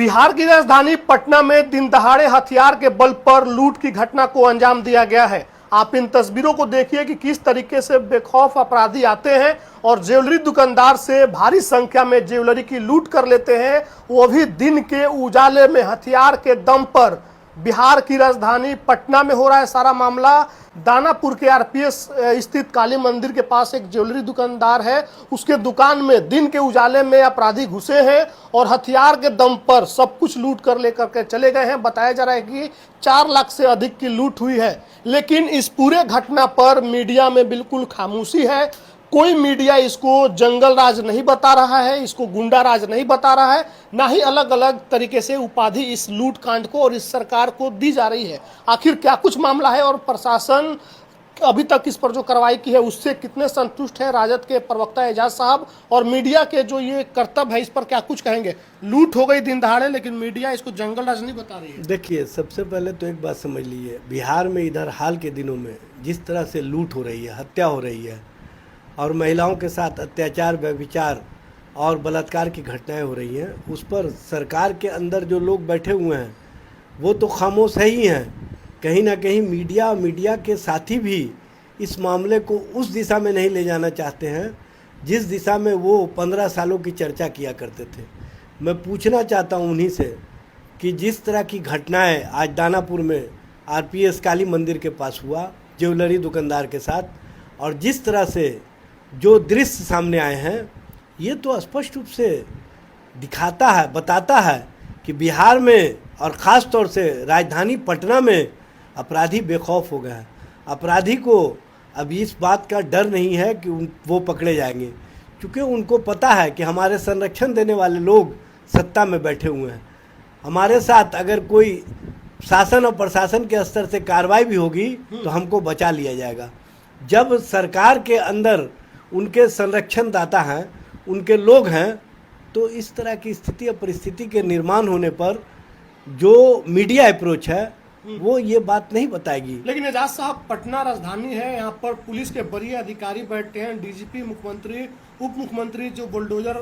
बिहार की राजधानी पटना में दिन दहाड़े हथियार के बल पर लूट की घटना को अंजाम दिया गया है। आप इन तस्वीरों को देखिए कि किस तरीके से बेखौफ अपराधी आते हैं और ज्वेलरी दुकानदार से भारी संख्या में ज्वेलरी की लूट कर लेते हैं, वो भी दिन के उजाले में हथियार के दम पर। बिहार की राजधानी पटना में हो रहा है सारा मामला। दानापुर के आरपीएस स्थित काली मंदिर के पास एक ज्वेलरी दुकानदार है, उसके दुकान में दिन के उजाले में अपराधी घुसे हैं और हथियार के दम पर सब कुछ लूट कर लेकर के चले गए हैं। बताया जा रहा है कि 4 लाख से अधिक की लूट हुई है, लेकिन इस पूरे घटना पर मीडिया में बिल्कुल खामोशी है। कोई मीडिया इसको जंगल राज नहीं बता रहा है, इसको गुंडा राज नहीं बता रहा है, ना ही अलग अलग तरीके से उपाधि इस लूट कांड को और इस सरकार को दी जा रही है। आखिर क्या कुछ मामला है और प्रशासन अभी तक इस पर जो कार्रवाई की है उससे कितने संतुष्ट है राजद के प्रवक्ता एजाज साहब, और मीडिया के जो ये कर्तव्य है इस पर क्या कुछ कहेंगे। लूट हो गई दिन दहाड़े, लेकिन मीडिया इसको जंगल राज नहीं बता रही है। देखिए, सबसे पहले तो एक बात समझ लीजिए, बिहार में इधर हाल के दिनों में जिस तरह से लूट हो रही है, हत्या हो रही है और महिलाओं के साथ अत्याचार, व्यभिचार और बलात्कार की घटनाएं हो रही हैं, उस पर सरकार के अंदर जो लोग बैठे हुए हैं वो तो खामोश है ही हैं। कहीं ना कहीं मीडिया के साथी भी इस मामले को उस दिशा में नहीं ले जाना चाहते हैं जिस दिशा में वो 15 सालों की चर्चा किया करते थे। मैं पूछना चाहता हूं उन्हीं से कि जिस तरह की घटनाएं आज दानापुर में आरपीएस काली मंदिर के पास हुआ ज्वेलरी दुकानदार के साथ, और जिस तरह से जो दृश्य सामने आए हैं, ये तो स्पष्ट रूप से दिखाता है, बताता है कि बिहार में और ख़ास तौर से राजधानी पटना में अपराधी बेखौफ हो गए हैं। अपराधी को अब इस बात का डर नहीं है कि वो पकड़े जाएंगे, क्योंकि उनको पता है कि हमारे संरक्षण देने वाले लोग सत्ता में बैठे हुए हैं। हमारे साथ अगर कोई शासन और प्रशासन के स्तर से कार्रवाई भी होगी तो हमको बचा लिया जाएगा। जब सरकार के अंदर उनके संरक्षण दाता हैं, उनके लोग हैं, तो इस तरह की स्थिति और परिस्थिति के निर्माण होने पर जो मीडिया अप्रोच है वो ये बात नहीं बताएगी। लेकिन एजाज साहब, पटना राजधानी है, यहाँ पर पुलिस के बड़े अधिकारी बैठते हैं, डीजीपी, मुख्यमंत्री, उप मुख्यमंत्री जो बुलडोजर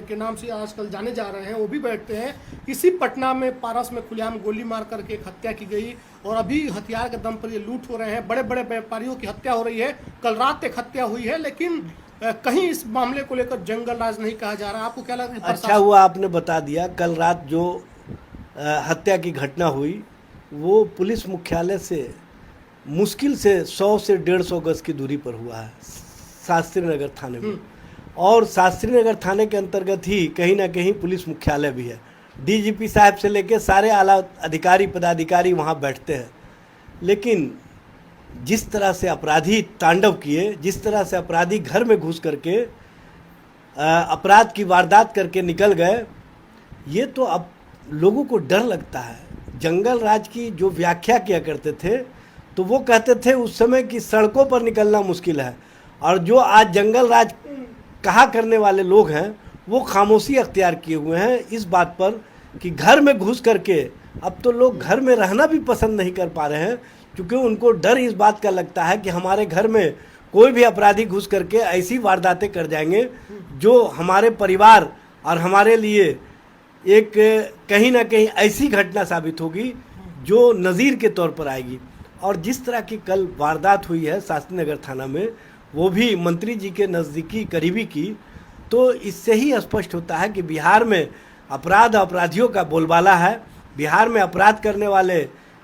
के नाम से आजकल जाने जा रहे हैं वो भी बैठते हैं। इसी पटना में पारस में खुलेआम गोली मार करके एक हत्या की गई और अभी हथियार के दम पर ये लूट हो रहे हैं। बड़े बड़े व्यापारियों की हत्या हो रही है। कल रात एक हत्या हुई है, लेकिन कहीं इस मामले को लेकर जंगल राज नहीं कहा जा रहा। आपको क्या लग रहा है? अच्छा हुआ आपने बता दिया। कल रात जो हत्या की घटना हुई वो पुलिस मुख्यालय से मुश्किल से 100 से 150 गज की दूरी पर हुआ है, शास्त्री नगर थाने में। और शास्त्री नगर थाने के अंतर्गत ही कहीं ना कहीं पुलिस मुख्यालय भी है। डीजीपी साहब से लेकर सारे आला अधिकारी पदाधिकारी वहाँ बैठते हैं। लेकिन जिस तरह से अपराधी तांडव किए, जिस तरह से अपराधी घर में घुस करके अपराध की वारदात करके निकल गए, ये तो अब लोगों को डर लगता है। जंगल राज की जो व्याख्या किया करते थे तो वो कहते थे उस समय कि सड़कों पर निकलना मुश्किल है, और जो आज जंगल राज कहा करने वाले लोग हैं वो खामोशी अख्तियार किए हुए हैं इस बात पर कि घर में घुस करके अब तो लोग घर में रहना भी पसंद नहीं कर पा रहे हैं, क्योंकि उनको डर इस बात का लगता है कि हमारे घर में कोई भी अपराधी घुस करके ऐसी वारदातें कर जाएंगे जो हमारे परिवार और हमारे लिए एक कहीं ना कहीं ऐसी घटना साबित होगी जो नज़ीर के तौर पर आएगी। और जिस तरह की कल वारदात हुई है शास्त्री नगर थाना में, वो भी मंत्री जी के नज़दीकी करीबी की, तो इससे ही स्पष्ट होता है कि बिहार में अपराध अपराधियों का बोलबाला है। बिहार में अपराध करने वाले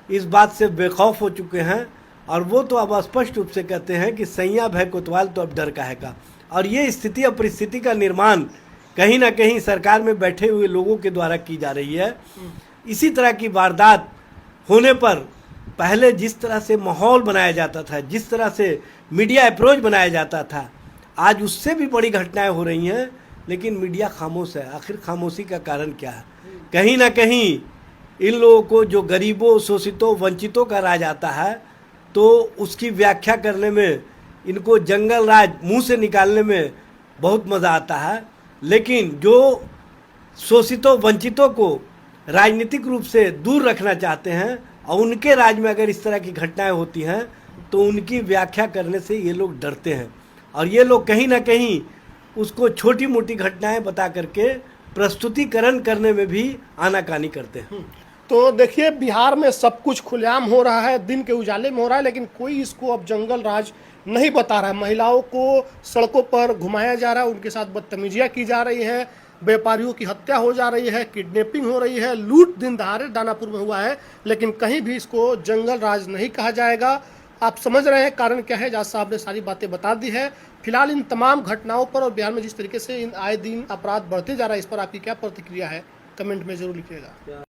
इस बात से बेखौफ हो चुके हैं और वो तो अब स्पष्ट रूप से कहते हैं कि सैया भय कोतवाल तो अब डर काहे का। और ये स्थिति और परिस्थिति का निर्माण कहीं ना कहीं सरकार में बैठे हुए लोगों के द्वारा की जा रही है। इसी तरह की वारदात होने पर पहले जिस तरह से माहौल बनाया जाता था, जिस तरह से मीडिया अप्रोच बनाया जाता था, आज उससे भी बड़ी घटनाएं हो रही हैं, लेकिन मीडिया खामोश है। आखिर खामोशी का कारण क्या है? कहीं ना कहीं इन लोगों को जो गरीबों, शोषितों, वंचितों का राज आता है तो उसकी व्याख्या करने में इनको जंगल राज मुंह से निकालने में बहुत मज़ा आता है, लेकिन जो शोषितों, वंचितों को राजनीतिक रूप से दूर रखना चाहते हैं और उनके राज में अगर इस तरह की घटनाएं होती हैं तो उनकी व्याख्या करने से ये लोग डरते हैं। और ये लोग कहीं ना कहीं उसको छोटी मोटी घटनाएं बता करके प्रस्तुतिकरण करने में भी आनाकानी करते हैं। तो देखिए, बिहार में सब कुछ खुलेआम हो रहा है, दिन के उजाले में हो रहा है, लेकिन कोई इसको अब जंगल राज नहीं बता रहा है। महिलाओं को सड़कों पर घुमाया जा रहा है, उनके साथ बदतमीजियां की जा रही है, व्यापारियों की हत्या हो जा रही है, किडनैपिंग हो रही है, लूट दिन दहाड़े दानापुर में हुआ है, लेकिन कहीं भी इसको जंगल राज नहीं कहा जाएगा। आप समझ रहे हैं कारण क्या है। जज साहब ने सारी बातें बता दी है। फिलहाल इन तमाम घटनाओं पर और बिहार में जिस तरीके से इन आए दिन अपराध बढ़ते जा रहा है, इस पर आपकी क्या प्रतिक्रिया है, कमेंट में जरूर लिखिएगा।